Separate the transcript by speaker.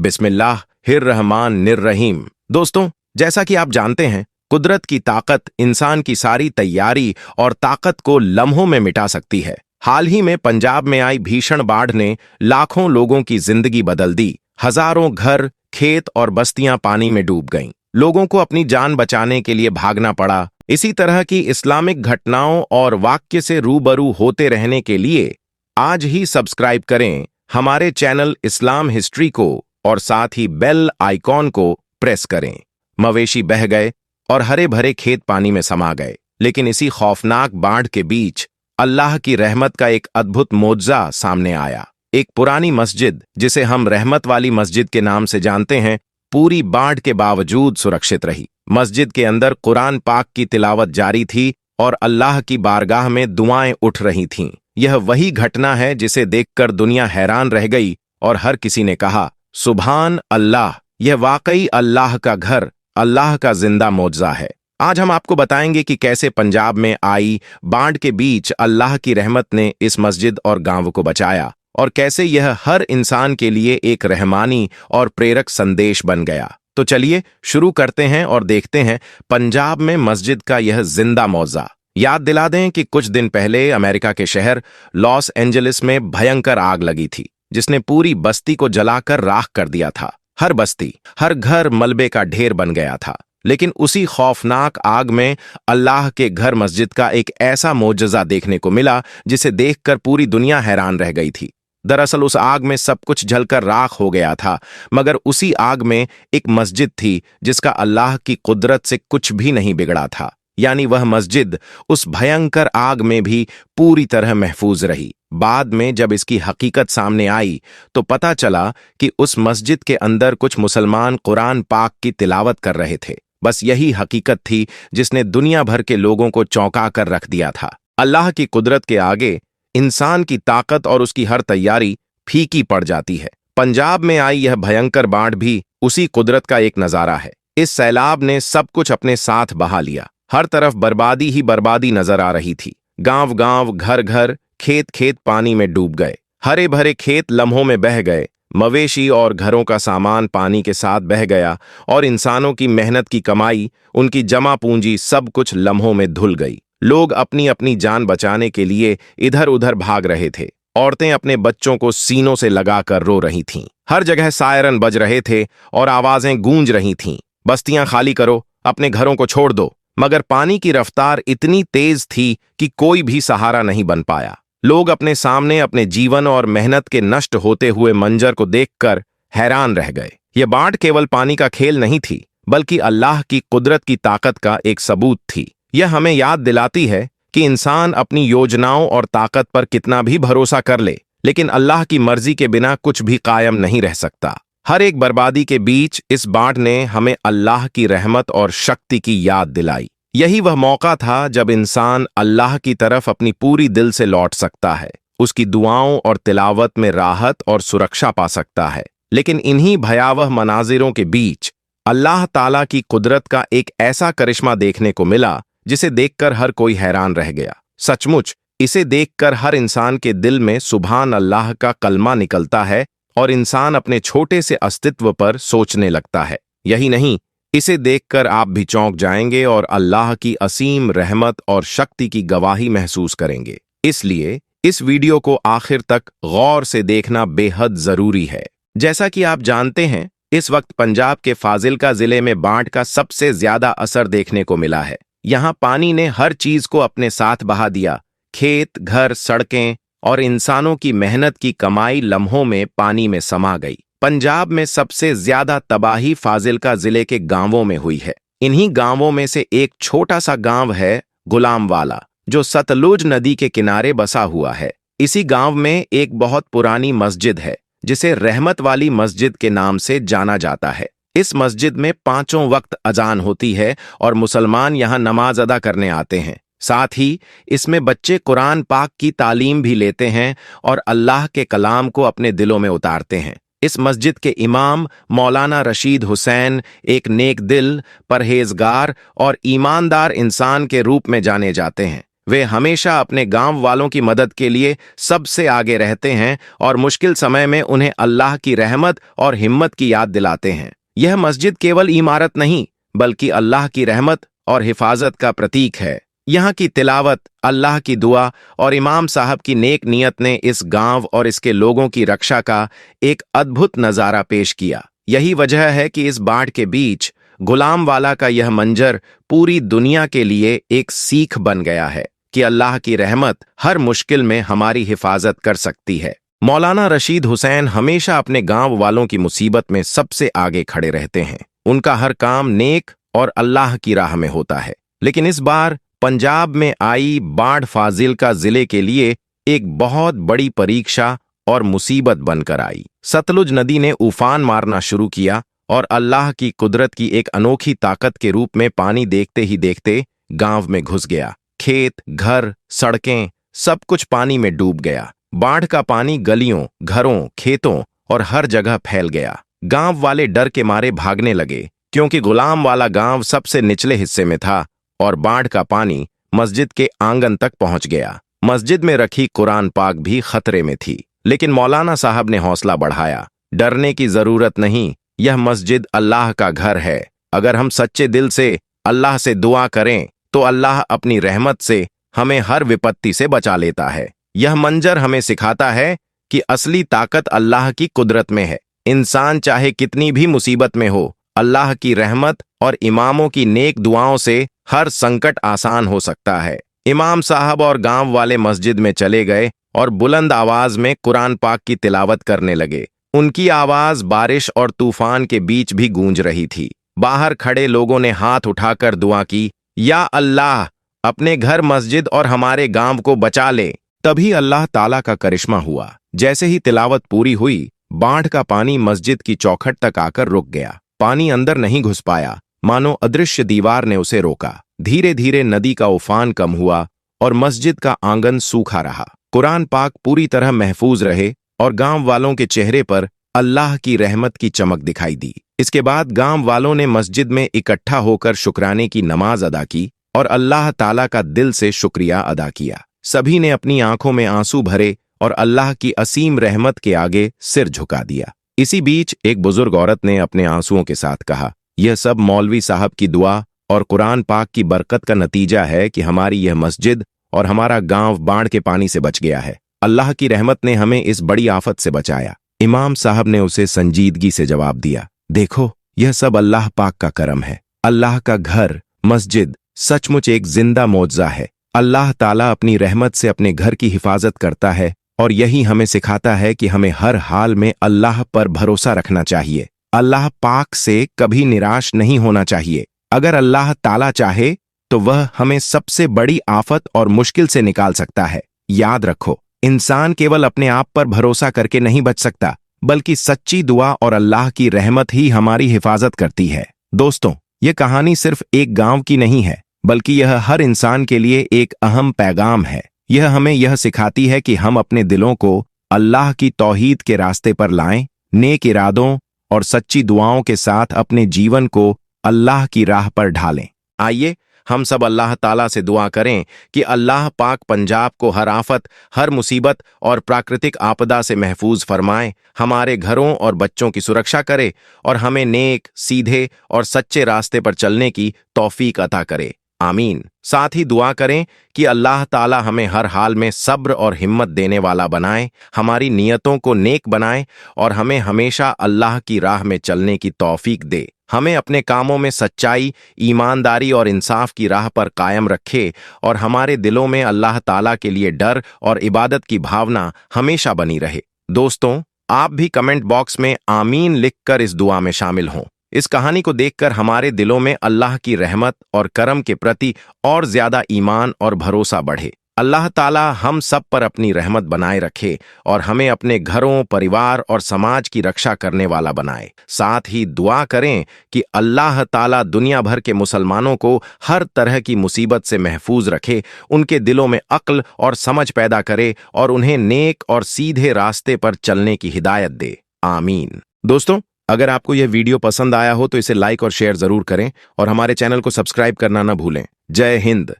Speaker 1: बिस्मिल्लाहिर्रहमानिर्रहीम। दोस्तों, जैसा कि आप जानते हैं, कुदरत की ताकत इंसान की सारी तैयारी और ताकत को लम्हों में मिटा सकती है। हाल ही में पंजाब में आई भीषण बाढ़ ने लाखों लोगों की जिंदगी बदल दी। हजारों घर, खेत और बस्तियां पानी में डूब गईं। लोगों को अपनी जान बचाने के लिए भागना पड़ा। इसी तरह की इस्लामिक घटनाओं और वाक्य से रूबरू होते रहने के लिए आज ही सब्सक्राइब करें हमारे चैनल इस्लाम हिस्ट्री को और साथ ही बेल आइकॉन को प्रेस करें। मवेशी बह गए और हरे भरे खेत पानी में समा गए, लेकिन इसी खौफनाक बाढ़ के बीच अल्लाह की रहमत का एक अद्भुत मोज़ा सामने आया। एक पुरानी मस्जिद, जिसे हम रहमत वाली मस्जिद के नाम से जानते हैं, पूरी बाढ़ के बावजूद सुरक्षित रही। मस्जिद के अंदर कुरान पाक की तिलावत जारी थी और अल्लाह की बारगाह में दुआएं उठ रही थीं। यह वही घटना है जिसे देखकर दुनिया हैरान रह गई और हर किसी ने कहा, सुभान अल्लाह, यह वाकई अल्लाह का घर, अल्लाह का जिंदा मोज़ा है। आज हम आपको बताएंगे कि कैसे पंजाब में आई बाढ़ के बीच अल्लाह की रहमत ने इस मस्जिद और गांव को बचाया और कैसे यह हर इंसान के लिए एक रहमानी और प्रेरक संदेश बन गया। तो चलिए शुरू करते हैं और देखते हैं पंजाब में मस्जिद का यह जिंदा मोज़ा। याद दिला दें कि कुछ दिन पहले अमेरिका के शहर लॉस एंजलिस में भयंकर आग लगी थी, जिसने पूरी बस्ती को जलाकर राख कर दिया था। हर बस्ती, हर घर मलबे का ढेर बन गया था। लेकिन उसी खौफनाक आग में अल्लाह के घर मस्जिद का एक ऐसा मोजज़ा देखने को मिला जिसे देखकर पूरी दुनिया हैरान रह गई थी। दरअसल उस आग में सब कुछ जलकर राख हो गया था, मगर उसी आग में एक मस्जिद थी जिसका अल्लाह की कुदरत से कुछ भी नहीं बिगड़ा था। यानी वह मस्जिद उस भयंकर आग में भी पूरी तरह महफूज रही। बाद में जब इसकी हकीकत सामने आई तो पता चला कि उस मस्जिद के अंदर कुछ मुसलमान कुरान पाक की तिलावत कर रहे थे। बस यही हकीकत थी जिसने दुनिया भर के लोगों को चौंका कर रख दिया था। अल्लाह की कुदरत के आगे इंसान की ताकत और उसकी हर तैयारी फीकी पड़ जाती है। पंजाब में आई यह भयंकर बाढ़ भी उसी कुदरत का एक नजारा है। इस सैलाब ने सब कुछ अपने साथ बहा लिया। हर तरफ बर्बादी ही बर्बादी नजर आ रही थी। गांव गांव, घर घर, खेत खेत पानी में डूब गए। हरे भरे खेत लम्हों में बह गए। मवेशी और घरों का सामान पानी के साथ बह गया और इंसानों की मेहनत की कमाई, उनकी जमा पूंजी, सब कुछ लम्हों में धुल गई। लोग अपनी अपनी जान बचाने के लिए इधर उधर भाग रहे थे। औरतें अपने बच्चों को सीनों से लगाकर रो रही थीं। हर जगह सायरन बज रहे थे और आवाजें गूंज रही थीं, बस्तियां खाली करो, अपने घरों को छोड़ दो। मगर पानी की रफ्तार इतनी तेज थी कि कोई भी सहारा नहीं बन पाया। लोग अपने सामने अपने जीवन और मेहनत के नष्ट होते हुए मंजर को देखकर हैरान रह गए। यह बाढ़ केवल पानी का खेल नहीं थी, बल्कि अल्लाह की कुदरत की ताकत का एक सबूत थी। यह हमें याद दिलाती है कि इंसान अपनी योजनाओं और ताकत पर कितना भी भरोसा कर ले, लेकिन अल्लाह की मर्जी के बिना कुछ भी कायम नहीं रह सकता। हर एक बर्बादी के बीच इस बाढ़ ने हमें अल्लाह की रहमत और शक्ति की याद दिलाई। यही वह मौका था जब इंसान अल्लाह की तरफ अपनी पूरी दिल से लौट सकता है, उसकी दुआओं और तिलावत में राहत और सुरक्षा पा सकता है। लेकिन इन्हीं भयावह मनाजिरों के बीच अल्लाह ताला की कुदरत का एक ऐसा करिश्मा देखने को मिला जिसे देखकर हर कोई हैरान रह गया। सचमुच इसे देखकर हर इंसान के दिल में सुभान अल्लाह का कलमा निकलता है और इंसान अपने छोटे से अस्तित्व पर सोचने लगता है। यही नहीं, इसे देखकर आप भी चौंक जाएंगे और अल्लाह की असीम रहमत और शक्ति की गवाही महसूस करेंगे। इसलिए इस वीडियो को आखिर तक गौर से देखना बेहद जरूरी है। जैसा कि आप जानते हैं, इस वक्त पंजाब के फाजिल्का जिले में बाढ़ का सबसे ज्यादा असर देखने को मिला है। यहाँ पानी ने हर चीज को अपने साथ बहा दिया। खेत, घर, सड़कें और इंसानों की मेहनत की कमाई लम्हों में पानी में समा गई। पंजाब में सबसे ज्यादा तबाही फाजिल्का जिले के गांवों में हुई है। इन्हीं गांवों में से एक छोटा सा गांव है गुलामवाला, जो सतलुज नदी के किनारे बसा हुआ है। इसी गांव में एक बहुत पुरानी मस्जिद है जिसे रहमत वाली मस्जिद के नाम से जाना जाता है। इस मस्जिद में 5 वक्त अजान होती है और मुसलमान यहाँ नमाज अदा करने आते हैं। साथ ही इसमें बच्चे कुरान पाक की तालीम भी लेते हैं और अल्लाह के कलाम को अपने दिलों में उतारते हैं। इस मस्जिद के इमाम मौलाना रशीद हुसैन एक नेक दिल, परहेजगार और ईमानदार इंसान के रूप में जाने जाते हैं। वे हमेशा अपने गांव वालों की मदद के लिए सबसे आगे रहते हैं और मुश्किल समय में उन्हें अल्लाह की रहमत और हिम्मत की याद दिलाते हैं। यह मस्जिद केवल इमारत नहीं बल्कि अल्लाह की रहमत और हिफाजत का प्रतीक है। यहाँ की तिलावत, अल्लाह की दुआ और इमाम साहब की नेक नियत ने इस गांव और इसके लोगों की रक्षा का एक अद्भुत नज़ारा पेश किया। यही वजह है कि इस बाढ़ के बीच गुलामवाला का यह मंजर पूरी दुनिया के लिए एक सीख बन गया है कि अल्लाह की रहमत हर मुश्किल में हमारी हिफाजत कर सकती है। मौलाना रशीद हुसैन हमेशा अपने गांव वालों की मुसीबत में सबसे आगे खड़े रहते हैं। उनका हर काम नेक और अल्लाह की राह में होता है। लेकिन इस बार पंजाब में आई बाढ़ फाजिल्का जिले के लिए एक बहुत बड़ी परीक्षा और मुसीबत बनकर आई। सतलुज नदी ने उफान मारना शुरू किया और अल्लाह की कुदरत की एक अनोखी ताकत के रूप में पानी देखते ही देखते गांव में घुस गया। खेत, घर, सड़कें, सब कुछ पानी में डूब गया। बाढ़ का पानी गलियों, घरों, खेतों और हर जगह फैल गया। गांव वाले डर के मारे भागने लगे क्योंकि गुलाम वाला गांव सबसे निचले हिस्से में था और बाढ़ का पानी मस्जिद के आंगन तक पहुंच गया। मस्जिद में रखी कुरान पाक भी खतरे में थी। लेकिन मौलाना साहब ने हौसला बढ़ाया। डरने की जरूरत नहीं, यह मस्जिद अल्लाह का घर है। अगर हम सच्चे दिल से अल्लाह से दुआ करें तो अल्लाह अपनी रहमत से हमें हर विपत्ति से बचा लेता है। यह मंजर हमें सिखाता है कि असली ताकत अल्लाह की कुदरत में है। इंसान चाहे कितनी भी मुसीबत में हो, अल्लाह की रहमत और इमामों की नेक दुआओं से हर संकट आसान हो सकता है। इमाम साहब और गांव वाले मस्जिद में चले गए और बुलंद आवाज में कुरान पाक की तिलावत करने लगे। उनकी आवाज बारिश और तूफान के बीच भी गूंज रही थी। बाहर खड़े लोगों ने हाथ उठाकर दुआ की, या अल्लाह, अपने घर, मस्जिद और हमारे गांव को बचा ले। तभी अल्लाह ताला का करिश्मा हुआ। जैसे ही तिलावत पूरी हुई, बाढ़ का पानी मस्जिद की चौखट तक आकर रुक गया। पानी अंदर नहीं घुस पाया, मानो अदृश्य दीवार ने उसे रोका। धीरे धीरे नदी का उफान कम हुआ और मस्जिद का आंगन सूखा रहा। कुरान पाक पूरी तरह महफूज रहे और गांव वालों के चेहरे पर अल्लाह की रहमत की चमक दिखाई दी। इसके बाद गांव वालों ने मस्जिद में इकट्ठा होकर शुक्राने की नमाज अदा की और अल्लाह ताला का दिल से शुक्रिया अदा किया। सभी ने अपनी आंखों में आंसू भरे और अल्लाह की असीम रहमत के आगे सिर झुका दिया। इसी बीच एक बुजुर्ग औरत ने अपने आंसुओं के साथ कहा, यह सब मौलवी साहब की दुआ और कुरान पाक की बरकत का नतीजा है कि हमारी यह मस्जिद और हमारा गांव बाढ़ के पानी से बच गया है। अल्लाह की रहमत ने हमें इस बड़ी आफत से बचाया। इमाम साहब ने उसे संजीदगी से जवाब दिया, देखो, यह सब अल्लाह पाक का करम है। अल्लाह का घर, मस्जिद सचमुच एक जिंदा मौजज़ा है। अल्लाह ताला अपनी रहमत से अपने घर की हिफाजत करता है और यही हमें सिखाता है कि हमें हर हाल में अल्लाह पर भरोसा रखना चाहिए। अल्लाह पाक से कभी निराश नहीं होना चाहिए। अगर अल्लाह ताला चाहे तो वह हमें सबसे बड़ी आफत और मुश्किल से निकाल सकता है। याद रखो, इंसान केवल अपने आप पर भरोसा करके नहीं बच सकता, बल्कि सच्ची दुआ और अल्लाह की रहमत ही हमारी हिफाजत करती है। दोस्तों, यह कहानी सिर्फ एक गांव की नहीं है, बल्कि यह हर इंसान के लिए एक अहम पैगाम है। यह हमें यह सिखाती है कि हम अपने दिलों को अल्लाह की तौहीद के रास्ते पर लाएं, नेक इरादों और सच्ची दुआओं के साथ अपने जीवन को अल्लाह की राह पर ढालें। आइए हम सब अल्लाह ताला से दुआ करें कि अल्लाह पाक पंजाब को हर आफत, हर मुसीबत और प्राकृतिक आपदा से महफूज फरमाए, हमारे घरों और बच्चों की सुरक्षा करे और हमें नेक, सीधे और सच्चे रास्ते पर चलने की तौफीक अता करे। आमीन। साथ ही दुआ करें कि अल्लाह ताला हमें हर हाल में सब्र और हिम्मत देने वाला बनाए, हमारी नियतों को नेक बनाए और हमें हमेशा अल्लाह की राह में चलने की तौफीक दे। हमें अपने कामों में सच्चाई, ईमानदारी और इंसाफ की राह पर कायम रखे और हमारे दिलों में अल्लाह ताला के लिए डर और इबादत की भावना हमेशा बनी रहे। दोस्तों, आप भी कमेंट बॉक्स में आमीन लिखकर इस दुआ में शामिल हों। इस कहानी को देखकर हमारे दिलों में अल्लाह की रहमत और करम के प्रति और ज्यादा ईमान और भरोसा बढ़े। अल्लाह ताला हम सब पर अपनी रहमत बनाए रखे और हमें अपने घरों, परिवार और समाज की रक्षा करने वाला बनाए। साथ ही दुआ करें कि अल्लाह ताला दुनिया भर के मुसलमानों को हर तरह की मुसीबत से महफूज रखे, उनके दिलों में अक्ल और समझ पैदा करे और उन्हें नेक और सीधे रास्ते पर चलने की हिदायत दे। आमीन। दोस्तों, अगर आपको यह वीडियो पसंद आया हो तो इसे लाइक और शेयर जरूर करें और हमारे चैनल को सब्सक्राइब करना न भूलें। जय हिंद।